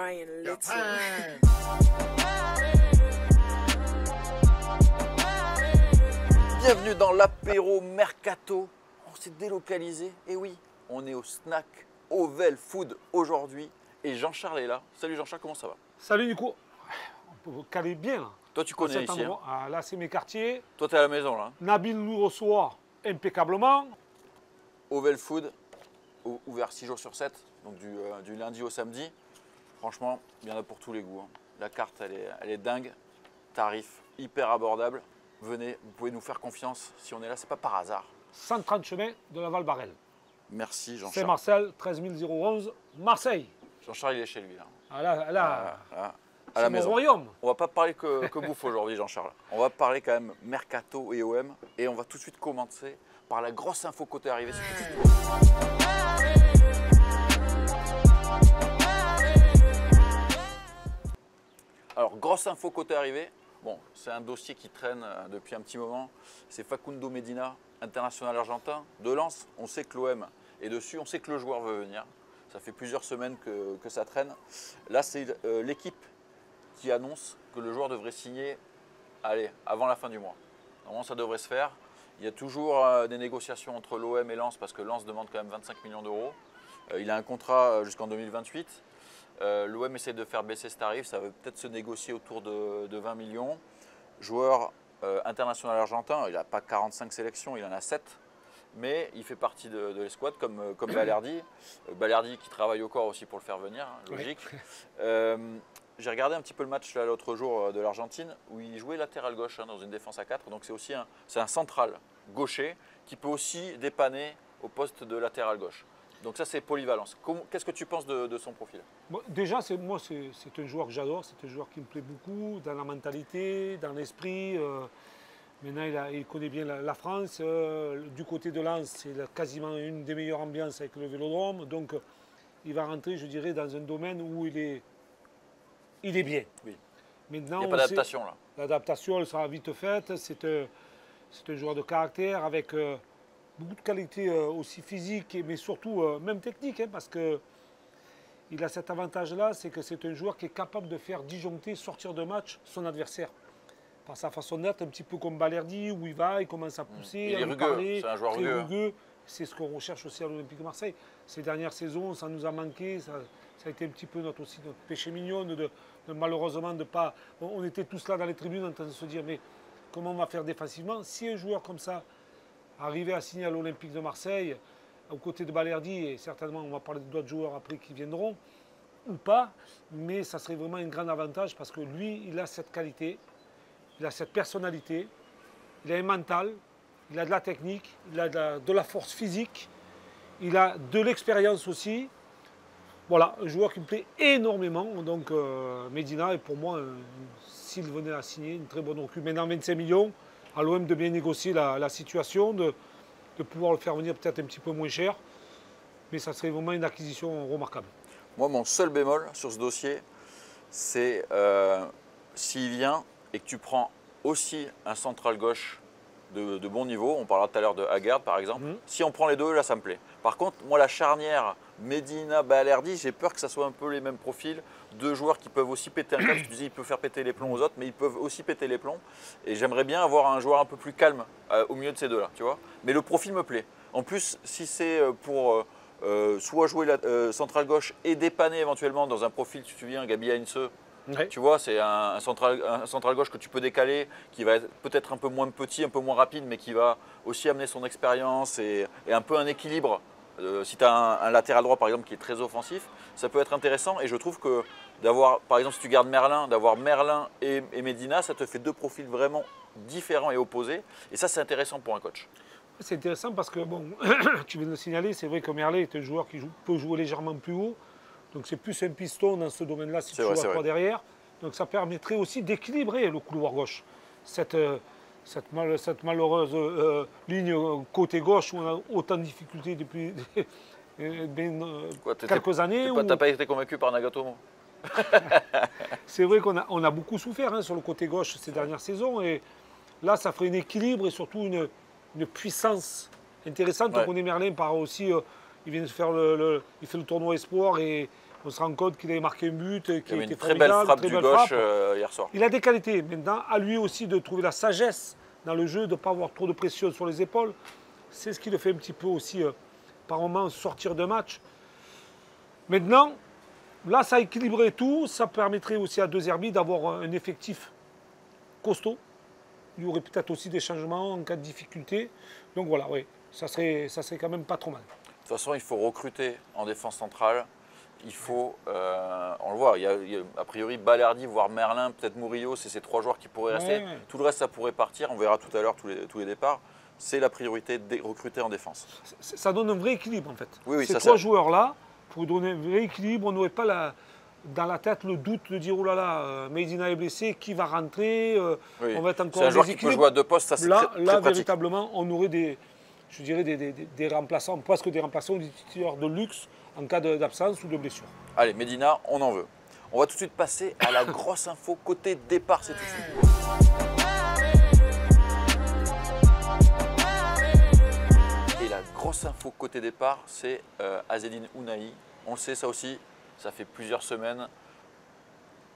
Brian Little. Bienvenue dans l'apéro Mercato. On s'est délocalisé. Et oui, on est au snack Ovel Food aujourd'hui. Et Jean-Charles est là. Salut Jean-Charles, comment ça va? Salut Nico. On peut vous caler bien là. Toi, tu connais ici. Hein. Ah, là, c'est mes quartiers. Toi, tu es à la maison là. Nabil nous reçoit impeccablement. Ovel Food, ouvert 6 jours sur 7, donc du lundi au samedi. Franchement, il y en a pour tous les goûts. Hein. La carte, elle est dingue. Tarif hyper abordable. Venez, vous pouvez nous faire confiance. Si on est là, c'est pas par hasard. 130 chemin de Laval-Barrel. Merci Jean-Charles. C'est Marcel, 13 011, Marseille. Jean-Charles, il est chez lui là. Ah là, À la c'est mon maison. royaume. On va pas parler que bouffe aujourd'hui, Jean-Charles. On va parler quand même Mercato et OM. Et on va tout de suite commencer par la grosse info côté arrivée. C'est tout de suite. Alors, grosse info côté arrivée. Bon, c'est un dossier qui traîne depuis un petit moment. C'est Facundo Medina, international argentin de Lens. On sait que l'OM est dessus. On sait que le joueur veut venir. Ça fait plusieurs semaines que ça traîne. Là, c'est l'équipe qui annonce que le joueur devrait signer avant la fin du mois. Normalement, ça devrait se faire. Il y a toujours des négociations entre l'OM et Lens parce que Lens demande quand même 25 millions d'euros. Il a un contrat jusqu'en 2028. L'OM essaie de faire baisser ce tarif. Ça va peut-être se négocier autour de 20 millions. Joueur international argentin, il n'a pas 45 sélections, il en a 7. Mais il fait partie de l'escouade comme Balerdi. Balerdi qui travaille au corps aussi pour le faire venir, hein, logique. Oui. J'ai regardé un petit peu le match l'autre jour de l'Argentine où il jouait latéral gauche hein, dans une défense à 4. Donc c'est aussi un central gaucher qui peut aussi dépanner au poste de latéral gauche. Donc ça c'est polyvalence. Qu'est-ce que tu penses de son profil? Bon, déjà, c'est un joueur que j'adore. C'est un joueur qui me plaît beaucoup dans la mentalité, dans l'esprit. Maintenant, il connaît bien la France. Du côté de Lens, c'est quasiment une des meilleures ambiances avec le Vélodrome. Donc il va rentrer, je dirais, dans un domaine où il est bien. Oui. Maintenant, il n'y a pas d'adaptation là. L'adaptation, elle sera vite faite. C'est un joueur de caractère avec beaucoup de qualités aussi physiques, mais surtout même techniques, hein, parce qu'il a cet avantage-là, c'est que c'est un joueur qui est capable de faire disjoncter, sortir de match son adversaire. Par sa façon d'être, un petit peu comme Balerdi, où il commence à pousser, à lui parler. C'est un joueur rugueux. C'est ce qu'on recherche aussi à l'Olympique de Marseille. Ces dernières saisons, ça nous a manqué. Ça a été un petit peu notre péché mignon de malheureusement de pas. On était tous là dans les tribunes en train de se dire mais comment on va faire défensivement? Si un joueur comme ça arrivait à signer à l'Olympique de Marseille, aux côtés de Balerdi, et certainement on va parler d'autres joueurs après qui viendront, ou pas, mais ça serait vraiment un grand avantage parce que lui, il a cette qualité, il a cette personnalité, il a un mental, il a de la technique, il a de la force physique, il a de l'expérience aussi. Voilà, un joueur qui me plaît énormément. Donc Medina est pour moi, s'il venait à signer, une très bonne recrue. Maintenant 25 millions, à l'OM de bien négocier la situation, de pouvoir le faire venir peut-être un petit peu moins cher. Mais ça serait vraiment une acquisition remarquable. Moi, mon seul bémol sur ce dossier, c'est s'il vient et que tu prends aussi un central gauche de bon niveau, on parlera tout à l'heure de Haggard par exemple, si on prend les deux, là ça me plaît. Par contre, moi la charnière Medina-Balerdi, j'ai peur que ça soit un peu les mêmes profils, deux joueurs qui peuvent aussi péter un câble, tu disais il peut faire péter les plombs aux autres, mais ils peuvent aussi péter les plombs, et j'aimerais bien avoir un joueur un peu plus calme au milieu de ces deux-là, tu vois. Mais le profil me plaît. En plus, si c'est pour soit jouer central gauche et dépanner éventuellement dans un profil, tu te souviens, Gabi Heinze. Ouais. Tu vois, c'est un central gauche que tu peux décaler, qui va être peut-être un peu moins petit, un peu moins rapide, mais qui va aussi amener son expérience et un peu un équilibre. Si tu as un latéral droit, par exemple, qui est très offensif, ça peut être intéressant. Et je trouve que d'avoir, par exemple, si tu gardes Merlin, d'avoir Merlin et Medina, ça te fait deux profils vraiment différents et opposés. Et ça, c'est intéressant pour un coach. C'est intéressant parce que, bon, tu viens de le signaler, c'est vrai que Merlin est un joueur qui peut jouer légèrement plus haut. Donc c'est plus un piston dans ce domaine-là si tu joues à 3 derrière. Donc ça permettrait aussi d'équilibrer le couloir gauche. Cette malheureuse ligne côté gauche où on a autant de difficultés depuis quelques années. Tu n'as pas été convaincu par Nagatomo? C'est vrai qu'on a beaucoup souffert hein, sur le côté gauche ces dernières saisons. Et là, ça ferait un équilibre et surtout une puissance intéressante. Ouais. On connaît Merlin par aussi... il vient de faire il fait le tournoi Espoir et On se rend compte qu'il avait marqué un but, Il y qui avait était une très belle frappe du gauche hier soir. Il a des qualités. Maintenant, à lui aussi de trouver la sagesse dans le jeu, de ne pas avoir trop de pression sur les épaules. C'est ce qui le fait un petit peu aussi, par moment, sortir de match. Maintenant, là, ça équilibrerait tout. Ça permettrait aussi à De Zerbi d'avoir un effectif costaud. Il y aurait peut-être aussi des changements en cas de difficulté. Donc voilà, oui, ça serait quand même pas trop mal. De toute façon, il faut recruter en défense centrale. Il faut, on le voit, il y a a priori Balerdi, voire Merlin, peut-être Murillo, c'est ces 3 joueurs qui pourraient rester. Ouais. Tout le reste, ça pourrait partir. On verra tout à l'heure tous les départs. C'est la priorité de recruter en défense. Ça donne un vrai équilibre en fait. Oui, Ces ça, 3 joueurs-là, pour donner un vrai équilibre, on n'aurait pas dans la tête le doute de dire oh là là, Medina est blessé, qui va rentrer, Oui. on va être encore C'est un en joueur qui peut déséquilibre. jouer à 2 postes, ça c'est Là, très pratique. véritablement, on aurait je dirais des remplaçants, presque des remplaçants, des titulaires de luxe en cas d'absence ou de blessure. Allez, Medina, on en veut. On va tout de suite passer à la grosse info côté départ, c'est tout de suite. Et la grosse info côté départ, c'est Azzedine Ounahi. On le sait, ça aussi, ça fait plusieurs semaines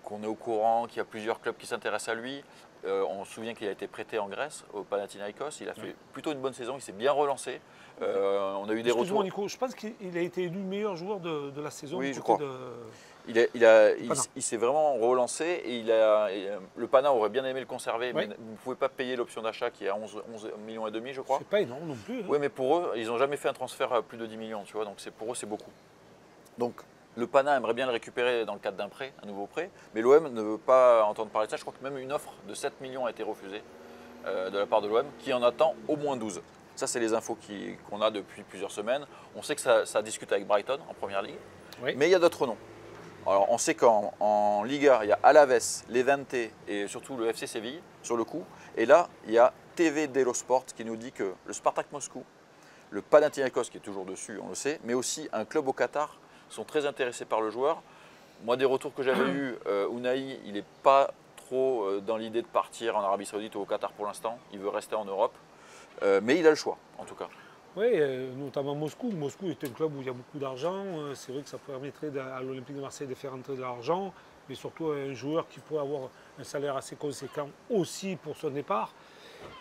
qu'on est au courant, qu'il y a plusieurs clubs qui s'intéressent à lui. On se souvient qu'il a été prêté en Grèce, au Panathinaikos. Il a fait plutôt une bonne saison, il s'est bien relancé. On a eu des Excuse-moi retours. Nico, je pense qu'il a été élu meilleur joueur de la saison. Oui, du je côté crois. Pana. Il s'est vraiment relancé et le Pana aurait bien aimé le conserver, mais vous ne pouvez pas payer l'option d'achat qui est à 11 millions et demi, je crois. C'est pas énorme non plus. Hein. Oui, mais pour eux, ils n'ont jamais fait un transfert à plus de 10 millions, tu vois, donc pour eux, c'est beaucoup. Donc, le Pana aimerait bien le récupérer dans le cadre d'un prêt, un nouveau prêt, mais l'OM ne veut pas entendre parler de ça. Je crois que même une offre de 7 millions a été refusée de la part de l'OM, qui en attend au moins 12. Ça, c'est les infos qu'on a depuis plusieurs semaines. On sait que ça discute avec Brighton en première ligue, mais il y a d'autres noms. Alors, on sait qu'en Liga, il y a Alaves, Levante et surtout le FC Séville sur le coup. Et là, il y a TV Dello Sport qui nous dit que le Spartak Moscou, le Panathinaikos qui est toujours dessus, on le sait, mais aussi un club au Qatar sont très intéressés par le joueur. Moi, des retours que j'avais eus, Ounahi, il n'est pas trop dans l'idée de partir en Arabie Saoudite ou au Qatar pour l'instant. Il veut rester en Europe, mais il a le choix en tout cas. Oui, notamment Moscou. Moscou est un club où il y a beaucoup d'argent. C'est vrai que ça permettrait à l'Olympique de Marseille de faire entrer de l'argent, mais surtout un joueur qui pourrait avoir un salaire assez conséquent aussi pour son départ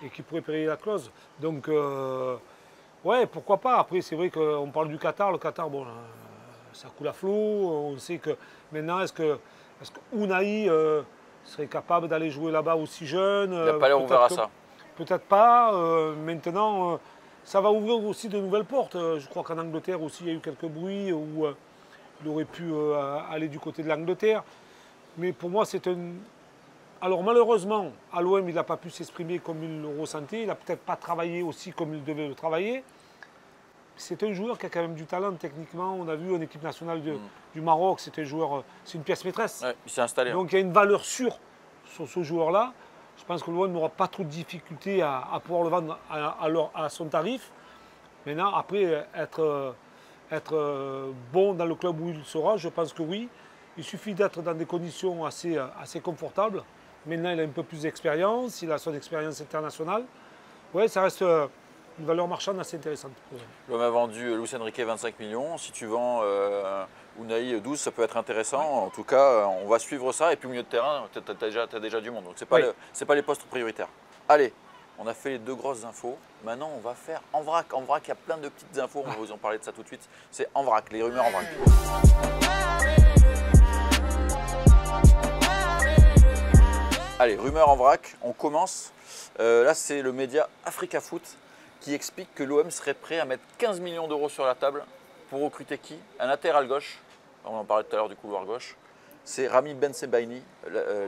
et qui pourrait payer la clause. Donc, ouais, pourquoi pas. Après, c'est vrai qu'on parle du Qatar. Le Qatar, bon, ça coule à flot. On sait que maintenant, est-ce que Ounahi serait capable d'aller jouer là-bas aussi jeune? Il n'a pas l'air ouvert à ça. Peut-être pas. Maintenant, ça va ouvrir aussi de nouvelles portes. Je crois qu'en Angleterre aussi, il y a eu quelques bruits où il aurait pu aller du côté de l'Angleterre. Mais pour moi, c'est un... Alors malheureusement, à l'OM, il n'a pas pu s'exprimer comme il le ressentait. Il n'a peut-être pas travaillé aussi comme il devait le travailler. C'est un joueur qui a quand même du talent techniquement. On a vu en équipe nationale du Maroc, c'est un joueur, c'est une pièce maîtresse. Ouais, il s'est installé. Donc il y a une valeur sûre sur ce joueur-là. Je pense que l'OM n'aura pas trop de difficultés à pouvoir le vendre à son tarif. Maintenant, après, être bon dans le club où il sera, je pense que oui. Il suffit d'être dans des conditions assez confortables. Maintenant, il a un peu plus d'expérience, il a son expérience internationale. Oui, ça reste une valeur marchande assez intéressante. L'OM a vendu Luis Enrique 25 millions. Si tu vends Ounahi 12, ça peut être intéressant. En tout cas, on va suivre ça. Et puis au milieu de terrain, tu as déjà du monde. Donc ce n'est pas les postes prioritaires. Allez, on a fait les 2 grosses infos. Maintenant, on va faire en vrac. En vrac, il y a plein de petites infos. On va vous en parler de ça tout de suite. C'est en vrac, les rumeurs en vrac. Allez, rumeurs en vrac, on commence. Là, c'est le média Africa Foot qui explique que l'OM serait prêt à mettre 15 millions d'euros sur la table pour recruter qui? Un latéral gauche, on en parlait tout à l'heure du couloir gauche. C'est Rami Bensebaini,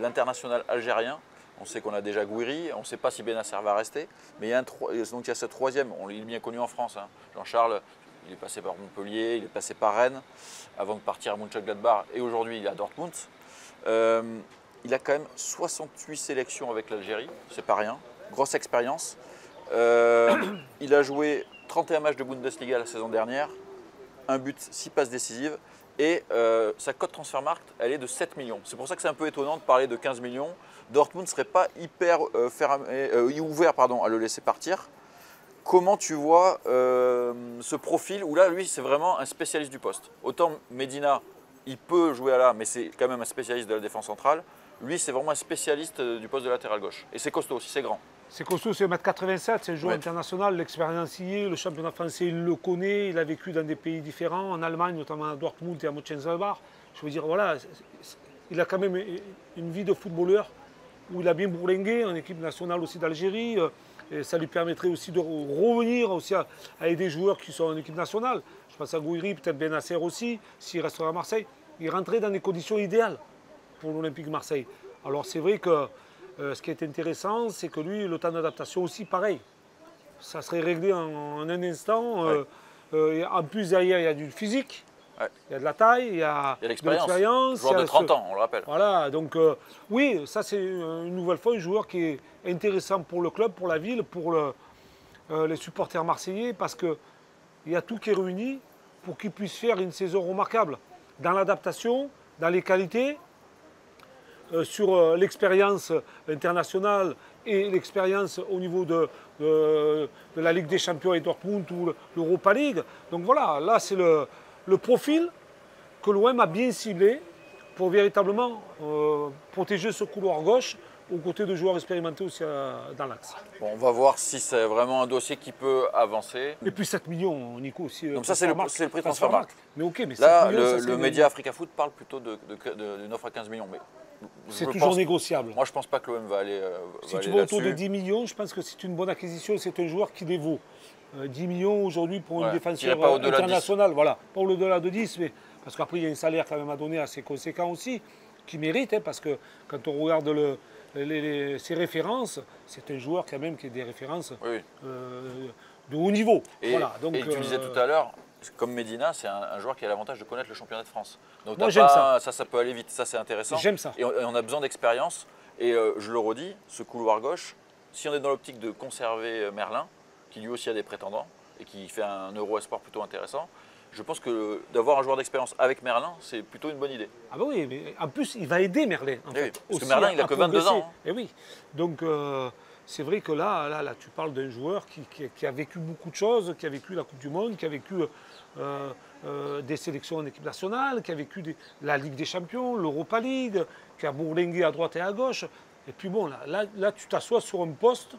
l'international algérien. On sait qu'on a déjà Gouiri, on ne sait pas si Benasser va rester. Mais il y a ce troisième, il est bien connu en France. Hein. Jean-Charles, il est passé par Montpellier, il est passé par Rennes, avant de partir à Mönchengladbach. Et aujourd'hui, il est à Dortmund. Il a quand même 68 sélections avec l'Algérie, c'est pas rien, grosse expérience. Il a joué 31 matchs de Bundesliga la saison dernière, un but, 6 passes décisives, et sa cote Transfermarkt, elle est de 7 millions. C'est pour ça que c'est un peu étonnant de parler de 15 millions. Dortmund ne serait pas hyper ouvert à le laisser partir. Comment tu vois ce profil où là, lui, c'est vraiment un spécialiste du poste? Autant Medina, il peut jouer à là, mais c'est quand même un spécialiste de la défense centrale. Lui, c'est vraiment un spécialiste du poste de latéral gauche. Et c'est costaud aussi, c'est grand. C'est costaud, c'est 1m87, c'est un joueur Ouais. international, l'expérience y est, le championnat français, il le connaît, il a vécu dans des pays différents, en Allemagne, notamment à Dortmund et à Mönchengladbach. Je veux dire, voilà, il a quand même une vie de footballeur où il a bien bourlingué en équipe nationale aussi d'Algérie. Et ça lui permettrait aussi de revenir aussi à aider des joueurs qui sont en équipe nationale. Je pense à Gouiri, peut-être Benasser aussi, s'il restera à Marseille. Il rentrait dans des conditions idéales pour l'Olympique de Marseille. Alors c'est vrai que ce qui est intéressant, c'est que lui, le temps d'adaptation aussi, pareil. Ça serait réglé en un instant. En plus, derrière, il y a du physique, Ouais. il y a de la taille, il y a Il y a de l'expérience. Joueur de 30 ans, on le rappelle. Voilà, donc oui, ça c'est une nouvelle fois un joueur qui est intéressant pour le club, pour la ville, pour les supporters marseillais, parce qu'il y a tout qui est réuni pour qu'il puisse faire une saison remarquable dans l'adaptation, dans les qualités, sur l'expérience internationale et l'expérience au niveau de la Ligue des Champions et Dortmund ou l'Europa League. Donc voilà, là c'est le profil que l'OM a bien ciblé pour véritablement protéger ce couloir gauche aux côtés de joueurs expérimentés aussi dans l'axe. Bon, on va voir si c'est vraiment un dossier qui peut avancer. Et puis 7 millions, Nico, aussi. Donc ça, c'est le prix Transfermarkt. Mais ok, mais 7 Là, millions, le média Africa Foot parle plutôt d'une offre à 15 millions. Mais c'est toujours négociable. Moi, je ne pense pas que l'OM va aller si tu vas autour de 10 millions, je pense que c'est une bonne acquisition. C'est un joueur qui dévaut 10 millions aujourd'hui pour une défenseur internationale. Voilà, pas au-delà de 10, mais parce qu'après, il y a un salaire quand même à donner assez conséquent aussi, qui mérite, hein, parce que quand on regarde ses références, c'est un joueur quand même qui a des références de haut niveau. Et, voilà, donc, et tu disais tout à l'heure, comme Medina, c'est un joueur qui a l'avantage de connaître le championnat de France. Donc moi, j'aime ça. Ça peut aller vite, ça c'est intéressant. J'aime ça. Et on a besoin d'expérience. Et je le redis, ce couloir gauche, si on est dans l'optique de conserver Merlin, qui lui aussi a des prétendants et qui fait un Euro Espoir plutôt intéressant, je pense que d'avoir un joueur d'expérience avec Merlin, c'est plutôt une bonne idée. Ah bah oui, mais en plus, il va aider Merlin. En fait, parce que Merlin, il n'a que 22 ans. Hein. Et oui, donc c'est vrai que là, tu parles d'un joueur qui a vécu beaucoup de choses, qui a vécu la Coupe du Monde, qui a vécu des sélections en équipe nationale, qui a vécu la Ligue des Champions, l'Europa League, qui a bourlingué à droite et à gauche. Et puis bon, là tu t'assois sur un poste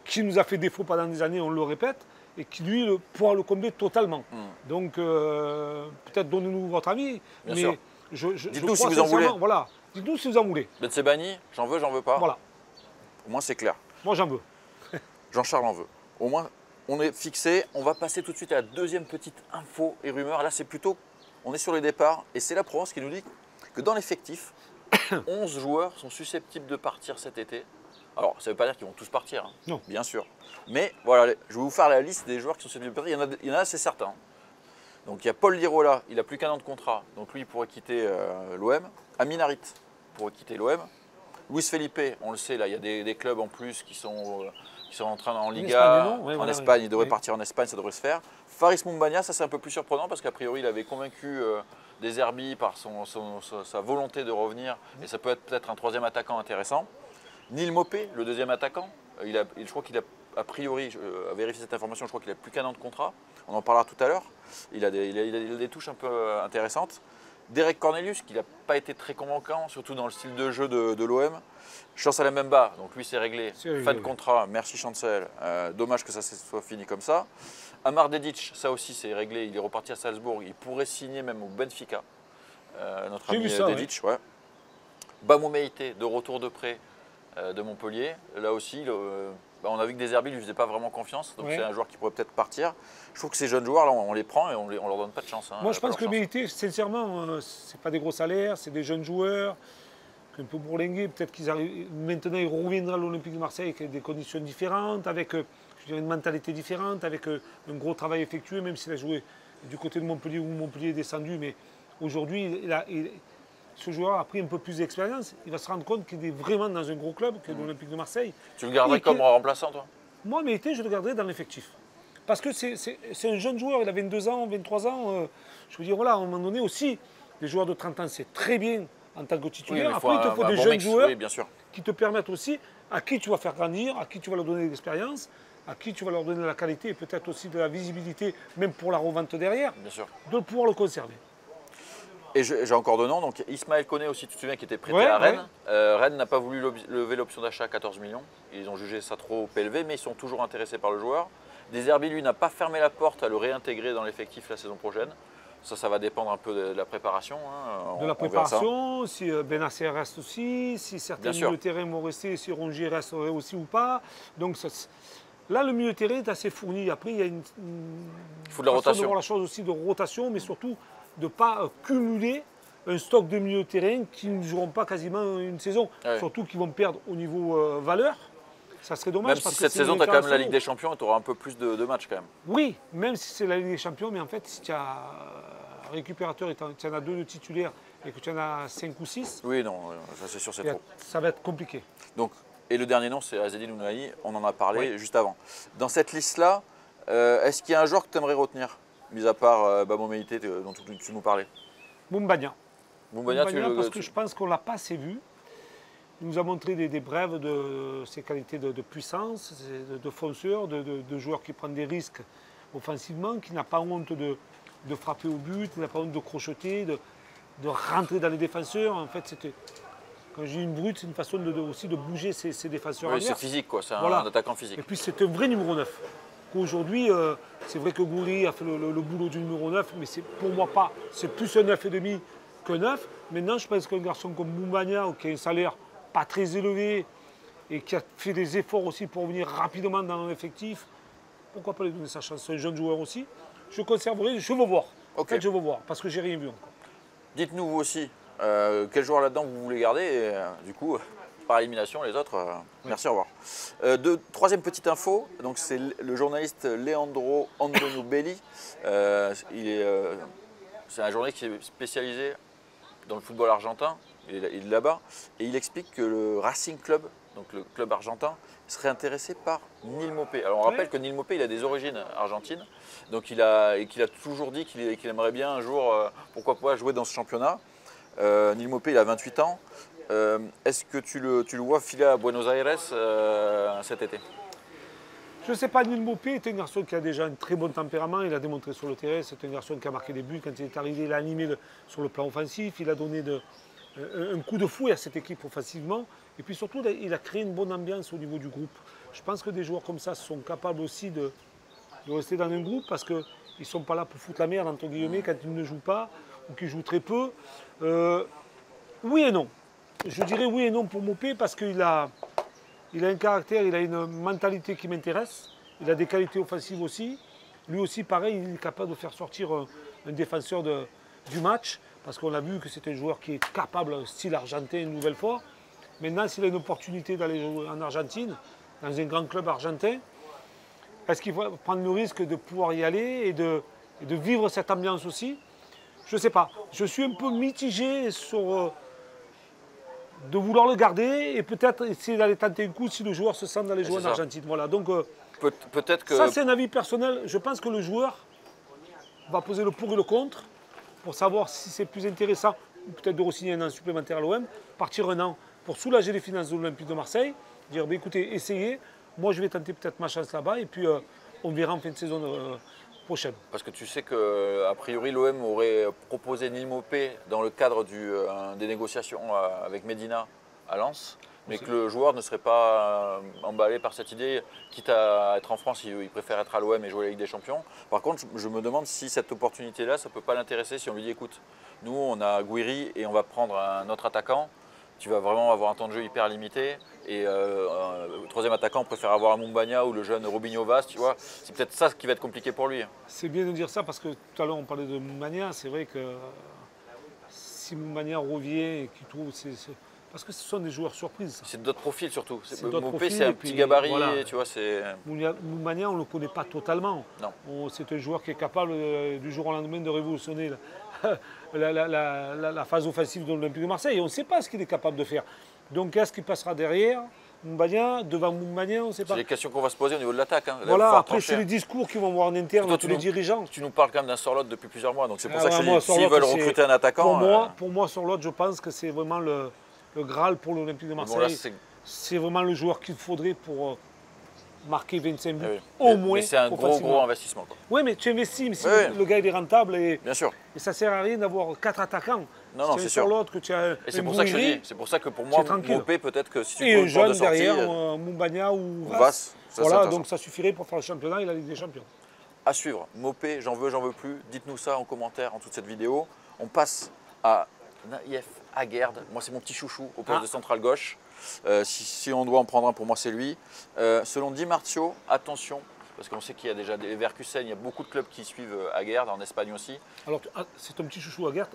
qui nous a fait défaut pendant des années, on le répète, et qui, lui, pourra le combler totalement. Donc, peut-être donnez-nous votre avis. Bien sûr. Dites-nous si vous en voulez. Voilà. Dites-nous si vous en voulez. Betsebani, j'en veux pas. Voilà. Au moins, c'est clair. Moi, j'en veux. Jean-Charles en veut. Au moins, on est fixé. On va passer tout de suite à la deuxième petite info et rumeur. Là, c'est plutôt, on est sur les départs. Et c'est la Provence qui nous dit que dans l'effectif, 11 joueurs sont susceptibles de partir cet été. Alors, ça ne veut pas dire qu'ils vont tous partir, hein, non. Bien sûr. Mais voilà, je vais vous faire la liste des joueurs qui sont susceptibles de partir. Il y en a, c'est certain. Donc, il y a Paul Lirola, il n'a plus qu'un an de contrat. Donc, lui, il pourrait quitter l'OM. Amin Harit pourrait quitter l'OM. Luis Felipe, on le sait, là, il y a des clubs en plus qui sont en train en Liga, en Espagne. Il devrait partir en Espagne, ça devrait se faire. Faris Moumbagna, ça c'est un peu plus surprenant parce qu'a priori, il avait convaincu des Herbis par sa volonté de revenir. Et ça peut être peut-être un troisième attaquant intéressant. Neil Mopé, le deuxième attaquant, je crois qu'il a, a priori, à vérifier cette information, je crois qu'il n'a plus qu'un an de contrat. On en parlera tout à l'heure. Il a des touches un peu intéressantes. Derek Cornelius, qui n'a pas été très convaincant, surtout dans le style de jeu de l'OM. Chancel Mbemba, donc lui c'est réglé. Fin de contrat, merci Chancel. Dommage que ça soit fini comme ça. Amar Dedic, ça aussi c'est réglé. Il est reparti à Salzbourg. Il pourrait signer même au Benfica. Notre ami Dedic, ouais. Bamou Meïté, de retour de prêt de Montpellier. Là aussi, on a vu que des Herbis ne lui faisaient pas vraiment confiance. Donc c'est un joueur qui pourrait peut-être partir. Je trouve que ces jeunes joueurs, là, on les prend et on leur donne pas de chance. Hein, moi, je pense que Meïté, sincèrement, c'est pas des gros salaires, c'est des jeunes joueurs. Un peu bourlingués. Peut-être qu'ils arrivent. Maintenant, il reviendra à l'Olympique de Marseille avec des conditions différentes, avec une mentalité différente, avec un gros travail effectué, même s'il a joué du côté de Montpellier où Montpellier est descendu. Mais aujourd'hui, ce joueur a pris un peu plus d'expérience. Il va se rendre compte qu'il est vraiment dans un gros club, que l'Olympique de Marseille. Tu le garderais comme remplaçant, toi? Moi, Meïté, je le garderais dans l'effectif. Parce que c'est un jeune joueur, il a 22 ans, 23 ans. Je veux dire, voilà, à un moment donné aussi, les joueurs de 30 ans, c'est très bien en tant que titulaire. Après, il te faut des jeunes joueurs qui te permettent aussi, à qui tu vas faire grandir, à qui tu vas leur donner de l'expérience, à qui tu vas leur donner de la qualité et peut-être aussi de la visibilité, même pour la revente derrière, de pouvoir le conserver. Et j'ai encore 2 noms. Donc Ismaël Koné aussi, tu te souviens, qui était prêté Ouais, à Rennes. ouais. Rennes n'a pas voulu lever l'option d'achat à 14 millions. Ils ont jugé ça trop élevé, mais ils sont toujours intéressés par le joueur. Deserbi, lui, n'a pas fermé la porte à le réintégrer dans l'effectif la saison prochaine. Ça va dépendre un peu de la préparation. Hein. De la préparation, si Benasser reste aussi, si certains milieux de terrain vont rester, si Rongier resterait aussi ou pas. Donc là, le milieu de terrain est assez fourni. Après, il y a une il faut de la rotation. De voir la chose aussi de rotation, mais surtout de ne pas cumuler un stock de milieu de terrain qui ne joueront pas quasiment une saison. Ouais. Surtout qu'ils vont perdre au niveau valeur. Ça serait dommage. Même si cette saison, tu as quand même la Ligue des Champions et tu auras un peu plus de matchs quand même. Oui, même si c'est la Ligue des Champions, mais en fait, si tu as un récupérateur et tu en as 2 de titulaires et que tu en as 5 ou 6, oui, non, ça c'est sûr, c'est trop. Ça va être compliqué. Donc, et le dernier nom, c'est Azzedine Ounahi, on en a parlé juste avant. Dans cette liste-là, est-ce qu'il y a un joueur que tu aimerais retenir, mis à part Babo Meïté dont tu nous parlais? Moumbagna. Moumbagna, parce que je pense qu'on ne l'a pas assez vu. Il nous a montré des brèves de ses qualités de puissance, de fonceur, de joueur qui prend des risques offensivement, qui n'a pas honte de frapper au but, qui n'a pas honte de crocheter, de rentrer dans les défenseurs. En fait, quand je dis une brute, c'est une façon aussi de bouger ses défenseurs. Oui, c'est physique, quoi. C'est un attaquant physique. Et puis c'est un vrai numéro 9. Aujourd'hui, c'est vrai que Gouiri a fait le boulot du numéro 9, mais c'est pour moi pas. C'est plus un 9,5 qu'un 9. Maintenant, je pense qu'un garçon comme Moumbagna, qui a un salaire pas très élevé et qui a fait des efforts aussi pour venir rapidement dans l'effectif, pourquoi pas lui donner sa chance? C'est un jeune joueur aussi. Je conserverai, je veux voir. Okay. En fait, je veux voir, parce que j'ai rien vu encore. Dites-nous vous aussi, quel joueur là-dedans vous voulez garder et du coup, par élimination, les autres, merci, au revoir. Troisième petite info, donc c'est le journaliste Leandro Antonobelli. C'est un journaliste qui est spécialisé dans le football argentin. Il est là-bas et il explique que le Racing Club, donc le club argentin, serait intéressé par Neil Maupay. Alors on rappelle que Neil Maupay, il a des origines argentines, donc qu'il a toujours dit qu'il aimerait bien un jour, pourquoi pas, jouer dans ce championnat. Neil Maupay, il a 28 ans. Est-ce que tu le vois filer à Buenos Aires cet été? Je ne sais pas, Neil Maupay est un garçon qui a déjà un très bon tempérament, il a démontré sur le terrain, c'est un garçon qui a marqué des buts, quand il est arrivé, il a animé sur le plan offensif, il a donné un coup de fouet à cette équipe offensivement. Et puis surtout, il a créé une bonne ambiance au niveau du groupe. Je pense que des joueurs comme ça sont capables aussi de rester dans un groupe parce qu'ils ne sont pas là pour foutre la merde, entre guillemets, quand ils ne jouent pas ou qu'ils jouent très peu. Oui et non. Je dirais oui et non pour Maupay parce qu'il a un caractère, il a une mentalité qui m'intéresse. Il a des qualités offensives aussi. Lui aussi, pareil, il est capable de faire sortir un défenseur du match. Parce qu'on a vu que c'est un joueur qui est capable, style argentin, une nouvelle fois. Maintenant, s'il a une opportunité d'aller jouer en Argentine, dans un grand club argentin, est-ce qu'il va prendre le risque de pouvoir y aller et de vivre cette ambiance aussi? Je ne sais pas. Je suis un peu mitigé sur de vouloir le garder et peut-être essayer d'aller tenter un coup si le joueur se sent d'aller jouer en Argentine. Voilà. Donc, peut-être que... ça, c'est un avis personnel. Je pense que le joueur va poser le pour et le contre pour savoir si c'est plus intéressant, peut-être de re-signer un an supplémentaire à l'OM, partir un an pour soulager les finances de l'Olympique de Marseille, dire bah, écoutez, essayez, moi je vais tenter peut-être ma chance là-bas et puis on verra en fin de saison prochaine. Parce que tu sais qu'a priori l'OM aurait proposé Neil Maupay dans le cadre des négociations avec Medina à Lens, mais que le joueur ne serait pas emballé par cette idée, quitte à être en France, il préfère être à l'OM et jouer la Ligue des Champions. Par contre, je me demande si cette opportunité-là, ça ne peut pas l'intéresser si on lui dit écoute, nous on a Gouiri et on va prendre un autre attaquant, tu vas vraiment avoir un temps de jeu hyper limité et troisième attaquant, on préfère avoir un Moumbagna ou le jeune Robinho Vaz, tu vois. C'est peut-être ça qui va être compliqué pour lui. C'est bien de dire ça parce que tout à l'heure on parlait de Moumbagna, c'est vrai que si Moumbagna revient et qu'il trouve... Parce que ce sont des joueurs surprises. C'est d'autres profils surtout. Maupay, c'est un petit gabarit, voilà. tu vois. Moumbagna, on ne le connaît pas totalement. C'est un joueur qui est capable du jour au lendemain de révolutionner la phase offensive de l'Olympique de Marseille. Et on ne sait pas ce qu'il est capable de faire. Donc qu'est-ce qui passera derrière Moumbagna, devant Moumbagna, on ne sait pas. C'est des questions qu'on va se poser au niveau de l'attaque. Hein. Voilà, après c'est les discours qu'ils vont voir en interne tous les dirigeants. Tu nous parles quand même d'un Sorloth depuis plusieurs mois, donc c'est pour ça que je dis, s'ils veulent recruter un attaquant... Pour moi, Sorloth, je pense que c'est vraiment le Graal pour l'Olympique de Marseille. Bon, c'est vraiment le joueur qu'il faudrait pour marquer 25 buts oui. au moins. Mais c'est un gros investissement. Oui, mais tu investis, mais si Oui. le gars il est rentable et, Bien sûr. et ça ne sert à rien d'avoir 4 attaquants. Non, si c'est sur sûr. l'autre que tu as Et c'est pour ça que je te dis, c'est pour ça que pour moi, Mopé, peut-être que si tu et trouves un une porte de jeune sortie, derrière, Moumbagna ou Vass, ça, voilà, donc ça suffirait pour faire le championnat et la Ligue des Champions. À suivre, Mopé, j'en veux plus. Dites-nous ça en commentaire en toute cette vidéo. On passe à Naïef Aguerd. Moi, c'est mon petit chouchou au poste de central gauche. Si on doit en prendre un, pour moi, c'est lui. Selon Di Marzio, attention, parce qu'on sait qu'il y a déjà des Leverkusen, il y a beaucoup de clubs qui suivent Aguerd, en Espagne aussi. Alors, c'est ton petit chouchou Aguerd.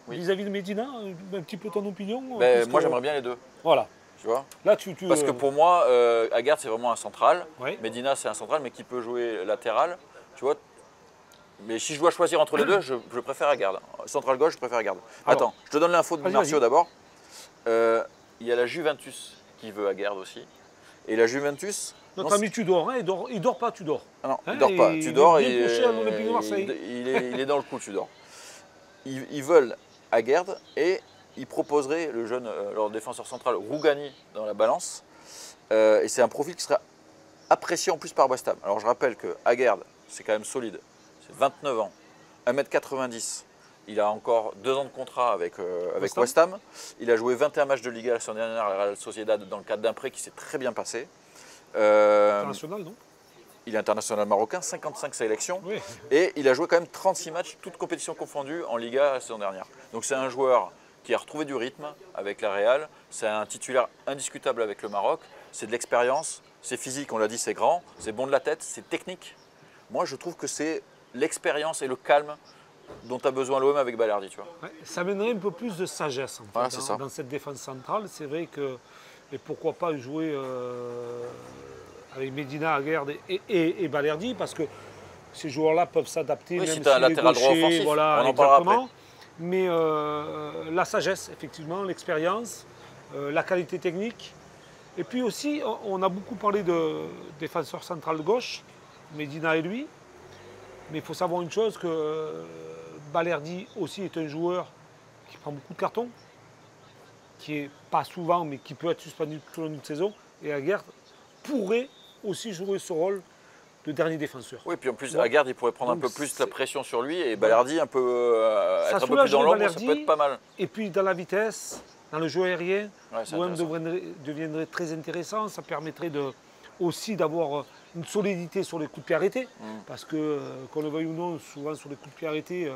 Vis-à-vis de Medina, un petit peu ton opinion? Moi, j'aimerais bien les deux. Voilà. Tu vois Là, parce que pour moi, Aguerd, c'est vraiment un central. Oui. Medina, c'est un central, mais qui peut jouer latéral. Tu vois. Mais si je dois choisir entre les deux, je préfère Aguerd. Central gauche, je préfère Aguerd. Attends, je te donne l'info de Di Marzio d'abord. Il y a la Juventus qui veut Aguerd aussi. Et la Juventus... Notre ami Tudor, hein, il dort pas, Tudor. Ah non, il dort pas. Tudor, il est dans le coup, Tudor. Ils veulent Aguerd et ils proposeraient le jeune leur défenseur central Rougani dans la balance. Et c'est un profil qui sera apprécié en plus par West Ham. Alors je rappelle que Aguerd, c'est quand même solide. C'est 29 ans, 1m90. Il a encore 2 ans de contrat avec West Ham. Il a joué 21 matchs de Liga la semaine dernière à la Real Sociedad dans le cadre d'un prêt qui s'est très bien passé. International, non? Il est international marocain, 55 sélections. Oui. Et il a joué quand même 36 matchs, toutes compétitions confondues, en Liga la saison dernière. Donc c'est un joueur qui a retrouvé du rythme avec la Real. C'est un titulaire indiscutable avec le Maroc. C'est de l'expérience, c'est physique, on l'a dit, c'est grand, c'est bon de la tête, c'est technique. Moi, je trouve que c'est l'expérience et le calme dont a besoin l'OM avec Balerdi, tu vois. Ouais, ça amènerait un peu plus de sagesse en fait, voilà, dans cette défense centrale. C'est vrai que, et pourquoi pas jouer avec Medina, Aguerd et Balerdi, parce que ces joueurs-là peuvent s'adapter, oui, même si tu as un latéral droit offensif, voilà, on en parlera après. Mais la sagesse, effectivement, l'expérience, la qualité technique. Et puis aussi, on a beaucoup parlé de défenseur central gauche, Medina et lui. Mais il faut savoir une chose, que Balerdi aussi est un joueur qui prend beaucoup de cartons, qui est pas souvent, mais qui peut être suspendu tout au long d'une saison. Et Aguerd pourrait aussi jouer ce rôle de dernier défenseur. Oui, puis en plus, Aguerd, il pourrait prendre un peu plus la pression sur lui, et Balerdi être un peu plus dans l'ombre, ça peut être pas mal. Et puis dans la vitesse, dans le jeu aérien, l'OM deviendrait très intéressant. Ça permettrait aussi d'avoir une solidité sur les coups de pied arrêtés. Parce que, qu'on le veuille ou non, souvent sur les coups de pied arrêtés,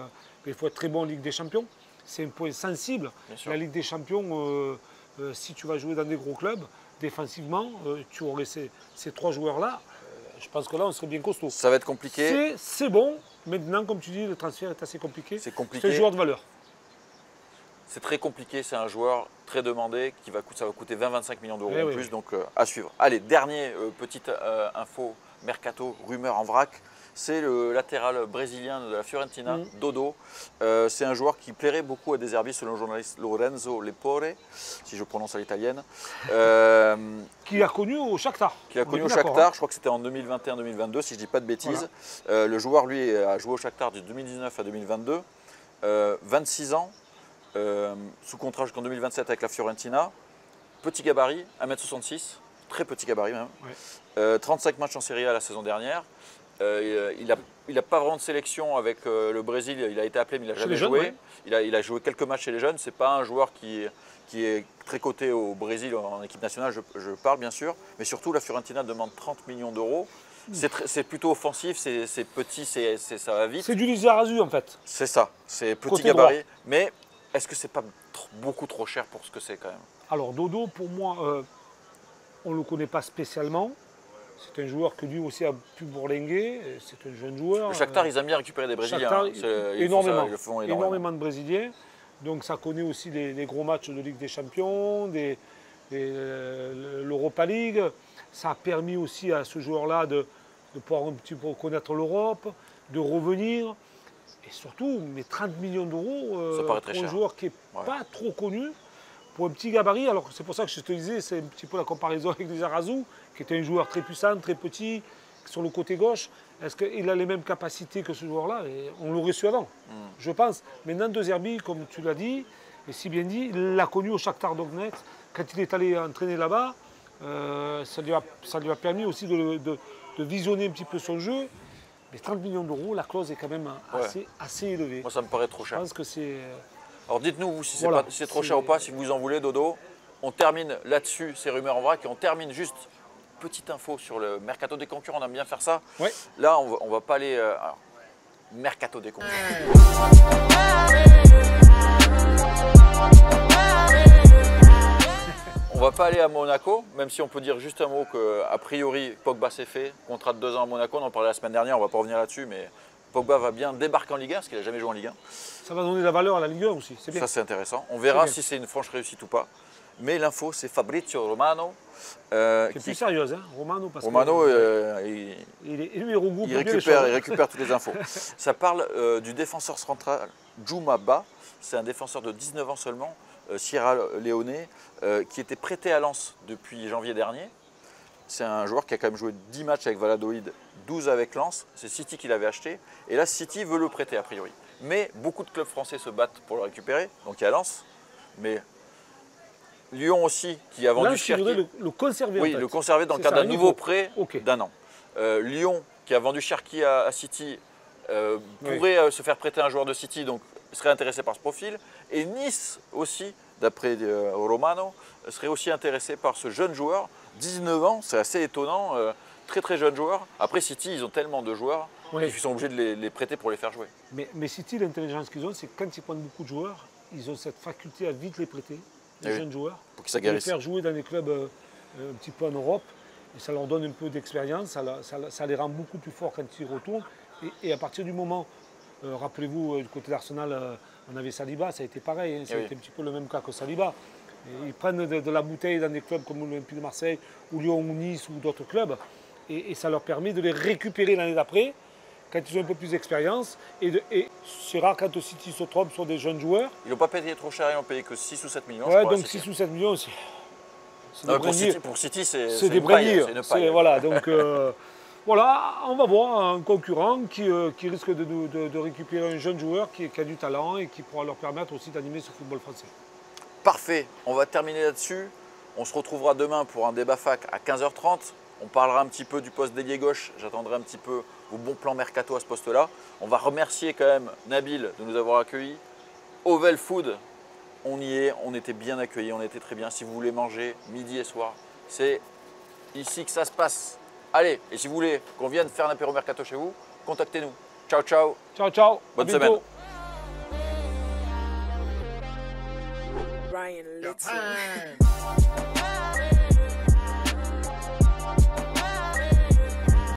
il faut être très bon en Ligue des Champions. C'est un point sensible. La Ligue des Champions, si tu vas jouer dans des gros clubs, défensivement, tu aurais ces 3 joueurs-là. Je pense que là, on serait bien costaud. Ça va être compliqué. C'est bon. Maintenant, comme tu dis, le transfert est assez compliqué. C'est compliqué. C'est un joueur de valeur. C'est très compliqué. C'est un joueur très demandé. Ça va coûter 20-25 millions d'euros en plus. Oui. Donc, à suivre. Allez, dernier petite info, mercato, rumeur en vrac. C'est le latéral brésilien de la Fiorentina, Dodo. C'est un joueur qui plairait beaucoup à De Zerbi, selon le journaliste Lorenzo Lepore, si je prononce à l'italienne. Qui a connu au Shakhtar. Qui a connu au Shakhtar, je crois que c'était en 2021-2022, si je ne dis pas de bêtises. Voilà. Le joueur, lui, a joué au Shakhtar de 2019 à 2022. 26 ans, sous contrat jusqu'en 2027 avec la Fiorentina. Petit gabarit, 1m66, très petit gabarit même. Ouais. 35 matchs en Serie A la saison dernière. Il n'a pas vraiment de sélection avec le Brésil, il a été appelé mais il n'a jamais joué. Ouais. Il a joué quelques matchs chez les jeunes, ce n'est pas un joueur qui est très coté au Brésil en équipe nationale, je parle bien sûr. Mais surtout la Fiorentina demande 30 millions d'euros. C'est plutôt offensif, c'est petit, ça va vite. C'est du Lizarazu en fait. C'est ça, c'est petit gabarit. Mais est-ce que c'est pas beaucoup trop cher pour ce que c'est quand même? Alors Dodo, pour moi, on ne le connaît pas spécialement. C'est un joueur que lui aussi a pu bourlinguer. C'est un jeune joueur. Le Shakhtar, ils aiment bien récupérer des Brésiliens. Énormément de Brésiliens. Donc ça connaît aussi les gros matchs de Ligue des Champions, l'Europa League. Ça a permis aussi à ce joueur-là de pouvoir un petit peu connaître l'Europe, de revenir. Et surtout, mais 30 millions d'euros pour un joueur qui n'est pas trop connu. Pour un petit gabarit, alors c'est pour ça que je te disais, c'est un petit peu la comparaison avec Lizarazu, qui était un joueur très puissant, très petit, sur le côté gauche. Est-ce qu'il a les mêmes capacités que ce joueur-là? On l'aurait su avant, je pense. Maintenant, De Zerbi, comme tu l'as dit, et si bien dit, il l'a connu au Shakhtar Donetsk. Quand il est allé entraîner là-bas, Ça lui a permis aussi de visionner un petit peu son jeu. Mais 30 millions d'euros, la clause est quand même assez élevée. Moi, ça me paraît trop cher. Je pense que c'est... Alors dites-nous, vous, si Voilà, c'est trop cher ou pas, si vous en voulez, Dodo. On termine là-dessus, ces rumeurs en vrac, et on termine juste, petite info sur le mercato des concurrents, on aime bien faire ça. Ouais. Là, on va pas aller... alors, mercato des concurrents. On va pas aller à Monaco, même si on peut dire juste un mot qu'a priori, Pogba s'est fait, contrat de 2 ans à Monaco, on en parlait la semaine dernière, on va pas revenir là-dessus, mais Pogba va bien débarquer en Ligue 1, parce qu'il n'a jamais joué en Ligue 1. Ça va donner de la valeur à la Ligue 1 aussi, c'est bien. Ça, c'est intéressant. On verra si c'est une franche réussite ou pas. Mais l'info, c'est Fabrizio Romano. C'est plus sérieuse, hein, Romano. Parce Romano, que, il récupère toutes les infos. Ça parle du défenseur central Djouma Ba. C'est un défenseur de 19 ans seulement, Sierra Leone, qui était prêté à Lens depuis janvier dernier. C'est un joueur qui a quand même joué 10 matchs avec Valladolid, 12 avec Lens. C'est City qui l'avait acheté. Et là, City veut le prêter a priori. Mais beaucoup de clubs français se battent pour le récupérer. Donc il y a Lens. Mais Lyon aussi, qui a vendu Cherki. Le conserver. Oui, en fait. le conserver dans le cadre d'un nouveau prêt d'un an. Lyon, qui a vendu Cherki à City, pourrait se faire prêter un joueur de City, donc serait intéressé par ce profil. Et Nice aussi, d'après Romano, serait aussi intéressé par ce jeune joueur. 19 ans, c'est assez étonnant, très très jeune joueur. Après City, ils ont tellement de joueurs qu'ils sont obligés de les prêter pour les faire jouer. Mais City, l'intelligence qu'ils ont, c'est que quand ils prennent beaucoup de joueurs, ils ont cette faculté à vite les prêter. Des jeunes joueurs, pour qu'ils s'aguerrissent. Les faire jouer dans des clubs un petit peu en Europe, et ça leur donne un peu d'expérience, ça les rend beaucoup plus forts quand ils retournent. Et à partir du moment, rappelez-vous, du côté d'Arsenal, on avait Saliba, ça a été pareil, hein, ça a été un petit peu le même cas que Saliba. Et ils prennent de la bouteille dans des clubs comme l'Olympique de Marseille, ou Lyon, ou Nice, ou d'autres clubs, et ça leur permet de les récupérer l'année d'après, quand ils ont un peu plus d'expérience. Et c'est rare quand City se trompe sur des jeunes joueurs. Ils n'ont pas payé trop cher, ils n'ont payé que 6 ou 7 millions. Ouais, donc 6 ou 7 millions, c'est pour City, c'est des paille. Voilà, donc voilà, on va voir un concurrent qui risque de récupérer un jeune joueur qui a du talent et qui pourra leur permettre aussi d'animer ce football français. Parfait, on va terminer là-dessus. On se retrouvera demain pour un débat fac à 15h30. On parlera un petit peu du poste d'ailier gauche. J'attendrai un petit peu vos bons plans mercato à ce poste-là. On va remercier quand même Nabil de nous avoir accueillis. Ovel Food, on y est, on était bien accueillis, on était très bien. Si vous voulez manger midi et soir, c'est ici que ça se passe. Allez, et si vous voulez qu'on vienne faire un apéro mercato chez vous, contactez-nous. Ciao, ciao. Ciao, ciao. Bonne semaine. Ryan Little.